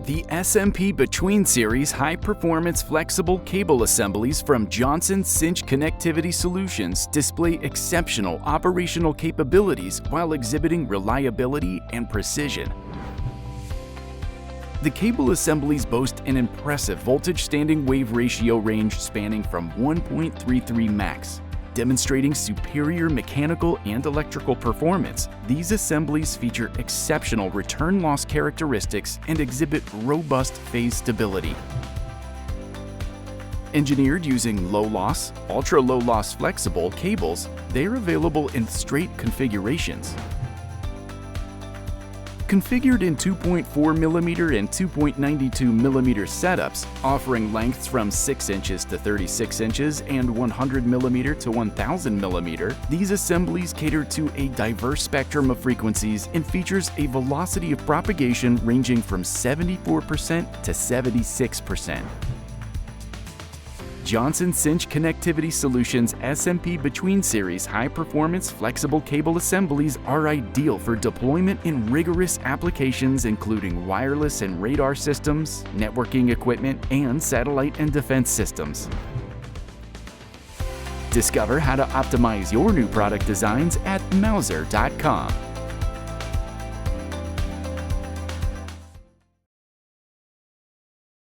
The SMP Between Series high-performance flexible cable assemblies from Cinch Connectivity Solutions display exceptional operational capabilities while exhibiting reliability and precision. The cable assemblies boast an impressive voltage standing wave ratio range spanning from 1.33 max. Demonstrating superior mechanical and electrical performance, these assemblies feature exceptional return loss characteristics and exhibit robust phase stability. Engineered using low-loss, ultra-low-loss flexible cables, they are available in straight configurations. Configured in 2.4mm and 2.92mm setups, offering lengths from 6 inches to 36 inches and 100mm to 1000mm, these assemblies cater to a diverse spectrum of frequencies and features a velocity of propagation ranging from 74% to 76%. Cinch Connectivity Solutions SMP Between Series high-performance flexible cable assemblies are ideal for deployment in rigorous applications including wireless and radar systems, networking equipment, and satellite and defense systems. Discover how to optimize your new product designs at Mouser.com.